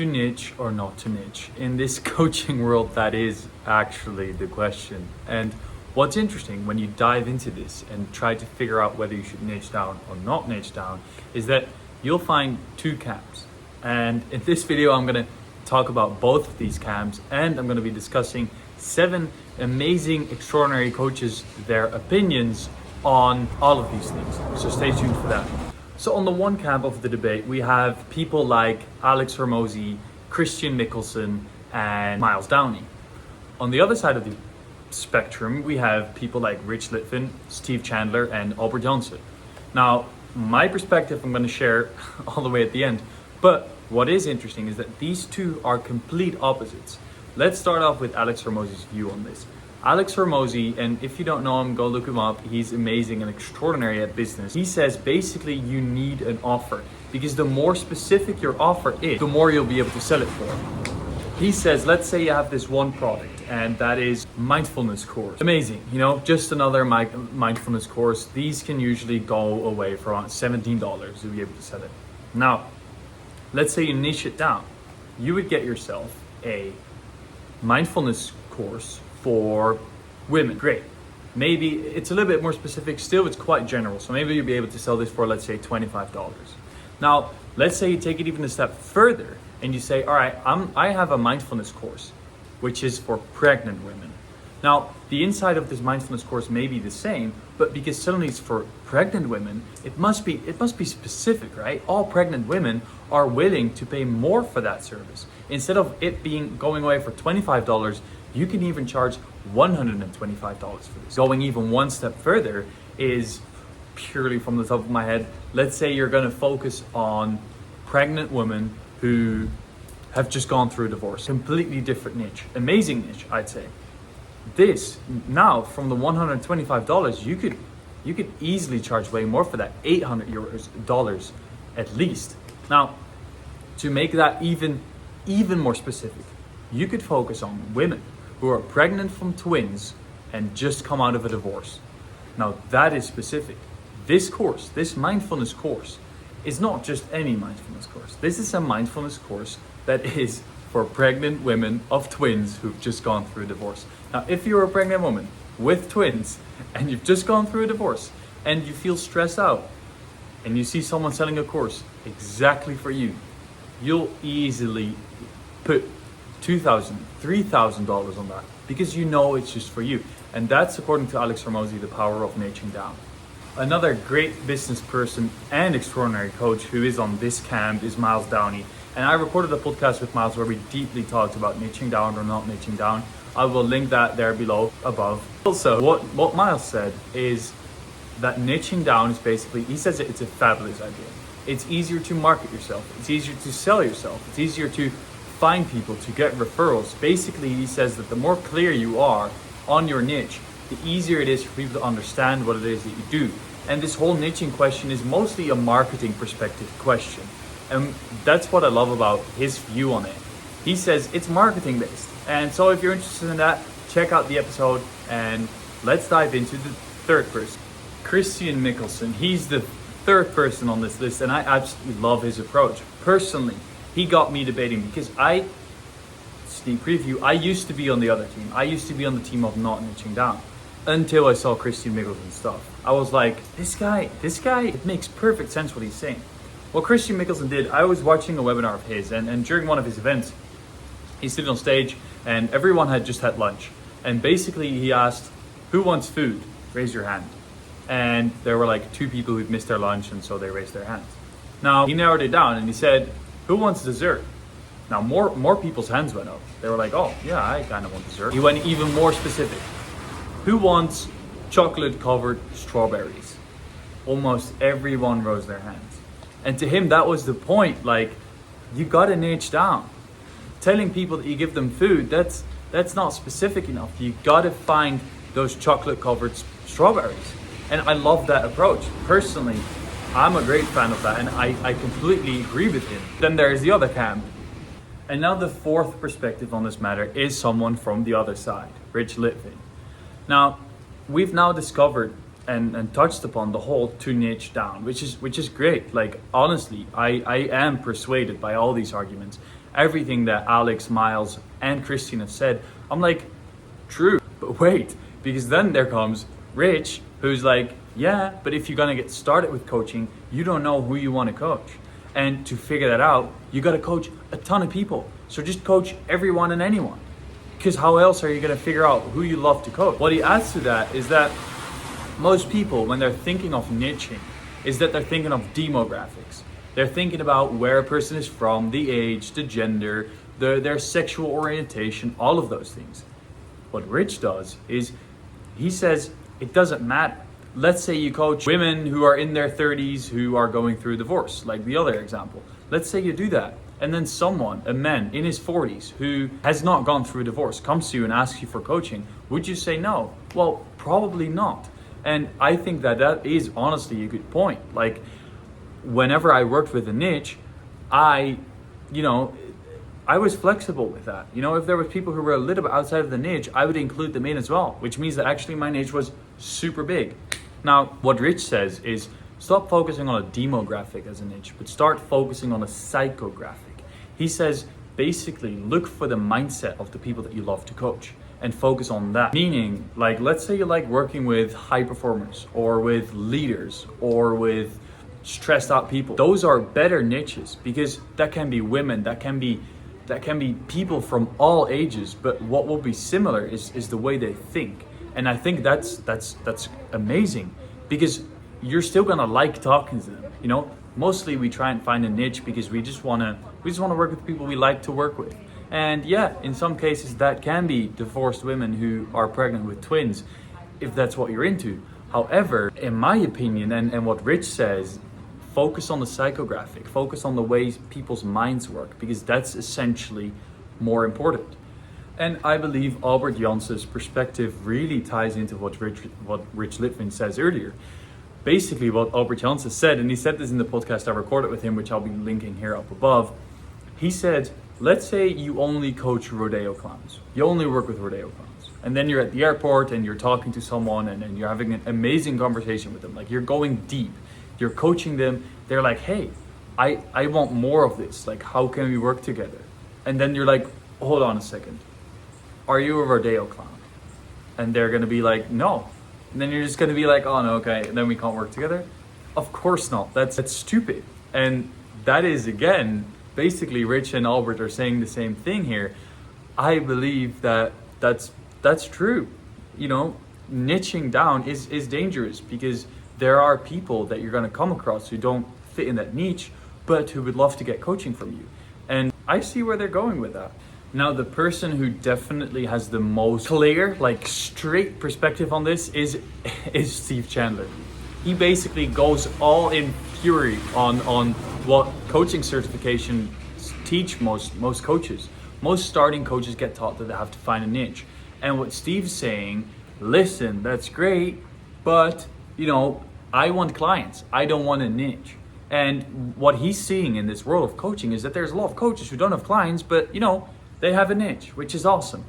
to niche or not to niche? In this coaching world, that is actually the question. And what's interesting when you dive into this and try to figure out whether you should niche down or not niche down is that you'll find two camps. And in this video, I'm going to talk about both of these camps, and I'm going to be discussing 7 amazing, extraordinary coaches, their opinions on all of these things. So stay tuned for that. So on the one camp of the debate, we have people like Alex Hormozi, Christian Mickelsen, and Myles Downey. On the other side of the spectrum, we have people like Rich Litvin, Steve Chandler, and Jansen. Now, my perspective I'm going to share all the way at the end, but what is interesting is that these two are complete opposites. Let's start off with Alex Hormozi's view on this. Alex Hormozi, and if you don't know him, go look him up. He's amazing and extraordinary at business. He says basically you need an offer, because the more specific your offer is, the more you'll be able to sell it for. He says, let's say you have this one product, and that is mindfulness course. Amazing, just another mindfulness course. These can usually go away for around $17 to be able to sell it. Now, let's say you niche it down. You would get yourself a mindfulness course for women. Great. Maybe it's a little bit more specific. Still, it's quite general. So maybe you'll be able to sell this for, let's say, $25. Now, let's say you take it even a step further and you say, all right, I have a mindfulness course, which is for pregnant women. Now, the inside of this mindfulness course may be the same, but because suddenly it's for pregnant women, it must be specific, right? All pregnant women are willing to pay more for that service. Instead of it going away for $25, you can even charge $125 for this. Going even one step further is, purely from the top of my head, let's say you're going to focus on pregnant women who have just gone through a divorce. Completely different niche. Amazing niche, I'd say. This, now, from the $125, you could easily charge way more for that, $800 at least. Now, to make that even more specific, you could focus on women who are pregnant from twins and just come out of a divorce. Now, that is specific. This course, this mindfulness course, is not just any mindfulness course. This is a mindfulness course that is for pregnant women of twins who've just gone through a divorce. Now, if you're a pregnant woman with twins and you've just gone through a divorce and you feel stressed out and you see someone selling a course exactly for you, you'll easily put $2,000, $3,000 on that, because you know it's just for you. And that's, according to Alex Hormozi, the power of niching down. Another great business person and extraordinary coach who is on this camp is Myles Downey. And I recorded a podcast with Myles where we deeply talked about niching down or not niching down. I will link that there below, above. Also, what Myles said is that niching down is basically, he says it's a fabulous idea. It's easier to market yourself. It's easier to sell yourself. It's easier to find people, to get referrals. Basically, he says that the more clear you are on your niche, the easier it is for people to understand what it is that you do. And this whole niching question is mostly a marketing perspective question. And that's what I love about his view on it. He says it's marketing based. And so if you're interested in that, check out the episode and let's dive into the third person. Christian Mickelsen. He's the third person on this list, and I absolutely love his approach. Personally, he got me debating because sneak preview, I used to be on the other team. I used to be on the team of not niching down until I saw Christian Mickelsen's stuff. I was like, this guy, it makes perfect sense what he's saying. What Christian Mickelsen did, I was watching a webinar of his, and during one of his events, he stood on stage and everyone had just had lunch. And basically he asked, who wants food? Raise your hand. And there were like 2 people who'd missed their lunch, and so they raised their hands. Now, he narrowed it down and he said, who wants dessert? Now, more people's hands went up. They were like, oh, yeah, I kind of want dessert. He went even more specific. Who wants chocolate-covered strawberries? Almost everyone rose their hands. And to him, that was the point. Like, you gotta niche down. Telling people that you give them food, that's not specific enough. You gotta find those chocolate-covered strawberries. And I love that approach. Personally, I'm a great fan of that, and I completely agree with him. Then there's the other camp. And now the fourth perspective on this matter is someone from the other side, Rich Litvin. Now, we've now discovered and touched upon the whole to niche down, which is great. Like honestly, I am persuaded by all these arguments. Everything that Alex, Myles, and Christian have said, I'm like, true. But wait, because then there comes Rich, who's like, yeah, but if you're gonna get started with coaching, you don't know who you want to coach. And to figure that out, you gotta coach a ton of people. So just coach everyone and anyone. Because how else are you gonna figure out who you love to coach? What he adds to that is that most people, when they're thinking of niching, is that they're thinking of demographics. They're thinking about where a person is from, the age, the gender, their sexual orientation, all of those things. What Rich does is he says it doesn't matter. Let's say you coach women who are in their 30s who are going through divorce, like the other example. Let's say you do that. And then someone, a man in his 40s who has not gone through a divorce, comes to you and asks you for coaching. Would you say no? Well, probably not. And I think that is honestly a good point. Like whenever I worked with a niche, I was flexible with that. If there were people who were a little bit outside of the niche, I would include them in as well, which means that actually my niche was super big. Now, what Rich says is stop focusing on a demographic as a niche, but start focusing on a psychographic. He says, basically look for the mindset of the people that you love to coach and focus on that. Meaning, like, let's say you like working with high performers or with leaders or with stressed out people. Those are better niches because that can be women, that can be people from all ages, but what will be similar is the way they think. And I think that's amazing because you're still gonna like talking to them. Mostly we try and find a niche because we just wanna work with people we like to work with. And yeah, in some cases that can be divorced women who are pregnant with twins, if that's what you're into. However, in my opinion, and what Rich says, focus on the psychographic, focus on the ways people's minds work, because that's essentially more important. And I believe Albert Jansen's perspective really ties into what Rich Litvin says earlier. Basically what Albert Jansen said, and he said this in the podcast I recorded with him, which I'll be linking here up above. He said, let's say you only coach rodeo clowns. You only work with rodeo clowns. And then you're at the airport and you're talking to someone and you're having an amazing conversation with them. Like you're going deep. You're coaching them. They're like, hey, I want more of this. Like, how can we work together? And then you're like, hold on a second. Are you a rodeo clown? And they're going to be like, no. And then you're just going to be like, oh, no, okay. And then we can't work together? Of course not. That's stupid. And that is, again, basically Rich and Albert are saying the same thing here. I believe that's true. Niching down is dangerous because there are people that you're going to come across who don't fit in that niche, but who would love to get coaching from you. And I see where they're going with that. Now, the person who definitely has the most clear, like straight perspective on this is Steve Chandler. He basically goes all in fury on what coaching certifications teach most coaches. Most starting coaches get taught that they have to find a niche. And what Steve's saying, listen, that's great, but I want clients. I don't want a niche. And what he's seeing in this world of coaching is that there's a lot of coaches who don't have clients, but they have a niche, which is awesome.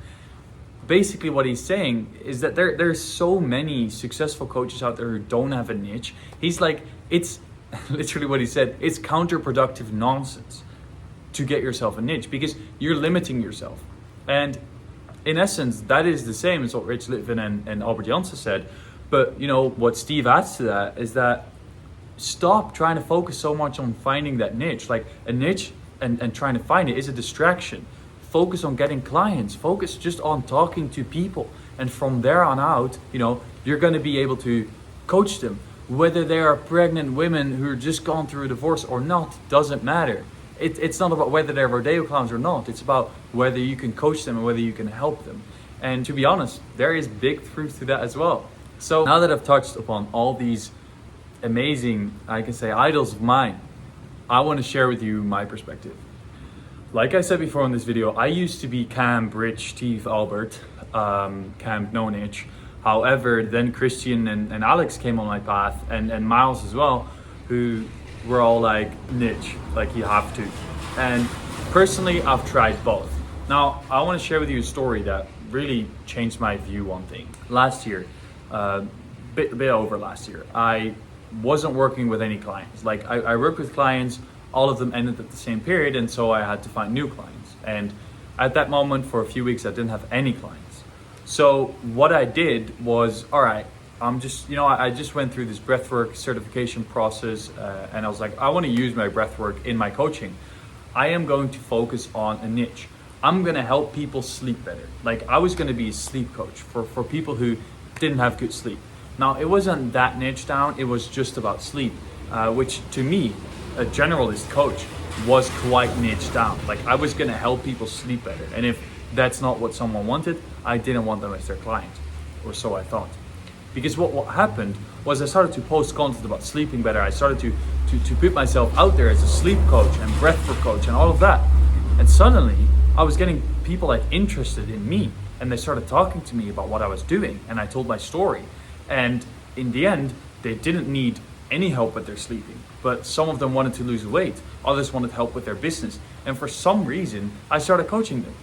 Basically what he's saying is that there's so many successful coaches out there who don't have a niche. He's like, it's literally what he said, it's counterproductive nonsense to get yourself a niche because you're limiting yourself. And in essence, that is the same as what Rich Litvin and Albert Jansen said. But what Steve adds to that is that stop trying to focus so much on finding that niche. Like a niche and trying to find it is a distraction. Focus on getting clients. Focus just on talking to people. And from there on out, you're going to be able to coach them. Whether they are pregnant women who are just gone through a divorce or not, doesn't matter. It's not about whether they're rodeo clowns or not. It's about whether you can coach them and whether you can help them. And to be honest, there is big truth to that as well. So now that I've touched upon all these amazing, I can say, idols of mine, I want to share with you my perspective. Like I said before in this video, I used to be Camp Rich, Steve, Albert, Camp No Niche. However, then Christian and Alex came on my path, and Myles as well, who were all like niche, like you have to. And personally, I've tried both. Now, I want to share with you a story that really changed my view on things. Last year, bit over last year, I wasn't working with any clients. Like I worked with clients, all of them ended at the same period, and so I had to find new clients. And at that moment, for a few weeks, I didn't have any clients. So what I did was, all right, I'm just, I just went through this breathwork certification process, and I was like, I want to use my breathwork in my coaching. I am going to focus on a niche. I'm going to help people sleep better. Like I was going to be a sleep coach for people who didn't have good sleep. Now, it wasn't that niche down, it was just about sleep, which to me, a generalist coach, was quite niche down. Like I was gonna help people sleep better. And if that's not what someone wanted, I didn't want them as their client, or so I thought. Because what happened was I started to post content about sleeping better. I started to put myself out there as a sleep coach and breathwork coach and all of that. And suddenly I was getting people like interested in me, and they started talking to me about what I was doing, and I told my story. And in the end, they didn't need any help with their sleeping, but some of them wanted to lose weight, others wanted help with their business, and for some reason I started coaching them.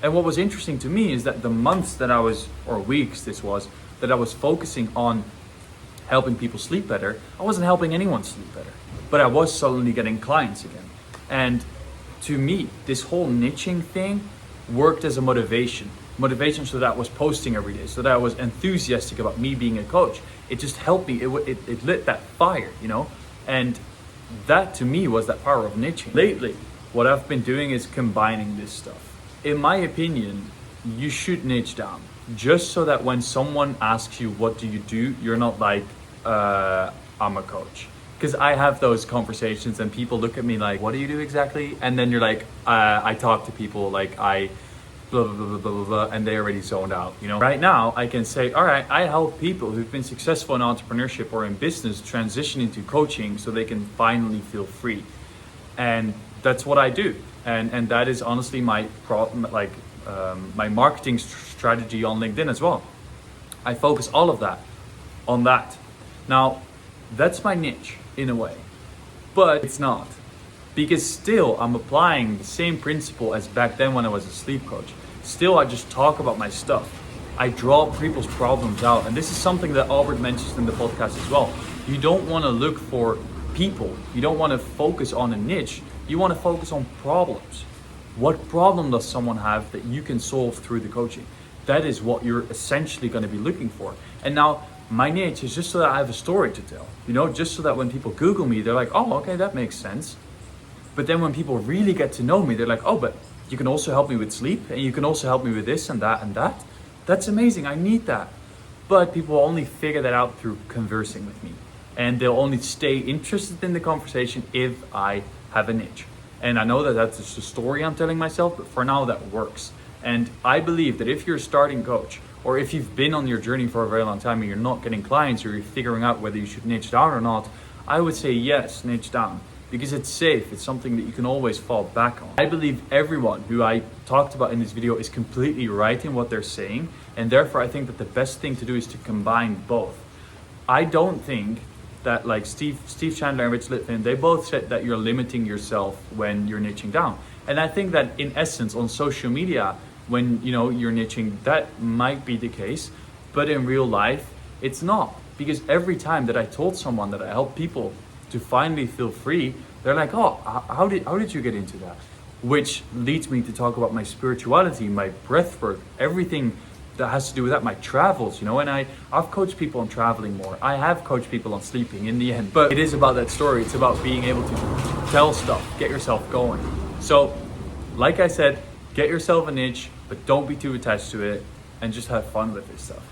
And what was interesting to me is that the months that I was, or weeks this was, that I was focusing on helping people sleep better, I wasn't helping anyone sleep better, but I was suddenly getting clients again. And to me, this whole niching thing worked as a motivation so that I was posting every day, so that I was enthusiastic about me being a coach. It just helped me, it lit that fire, and that to me was that power of niching. Lately, what I've been doing is combining this stuff. In my opinion, you should niche down, just so that when someone asks you, what do you do? You're not like, I'm a coach. Because I have those conversations and people look at me like, what do you do exactly? And then you're like, I talk to people like I blah, blah, blah, blah, blah, blah, and they already zoned out, Right now, I can say, all right, I help people who've been successful in entrepreneurship or in business transition into coaching so they can finally feel free. And that's what I do. And that is honestly my my marketing strategy on LinkedIn as well. I focus all of that on that. Now, that's my niche in a way, but it's not. Because still, I'm applying the same principle as back then when I was a sleep coach. Still, I just talk about my stuff. I draw people's problems out. And this is something that Albert mentions in the podcast as well. You don't want to look for people. You don't want to focus on a niche. You want to focus on problems. What problem does someone have that you can solve through the coaching? That is what you're essentially going to be looking for. And now, my niche is just so that I have a story to tell. Just so that when people Google me, they're like, oh, okay, that makes sense. But then when people really get to know me, they're like, oh, but you can also help me with sleep, and you can also help me with this and that and that. That's amazing, I need that. But people will only figure that out through conversing with me. And they'll only stay interested in the conversation if I have a niche. And I know that that's just a story I'm telling myself, but for now that works. And I believe that if you're a starting coach, or if you've been on your journey for a very long time and you're not getting clients, or you're figuring out whether you should niche down or not, I would say yes, niche down. Because it's safe, it's something that you can always fall back on. I believe everyone who I talked about in this video is completely right in what they're saying, and therefore I think that the best thing to do is to combine both. I don't think that like Steve Chandler and Rich Litvin, they both said that you're limiting yourself when you're niching down. And I think that in essence on social media, when you're niching, that might be the case, but in real life, it's not. Because every time that I told someone that I help people to finally feel free, they're like, oh, how did you get into that? Which leads me to talk about my spirituality, my breath work, everything that has to do with that, my travels, and I've coached people on traveling more. I have coached people on sleeping in the end, but it is about that story. It's about being able to tell stuff, get yourself going. So, like I said, get yourself a niche, but don't be too attached to it, and just have fun with this stuff.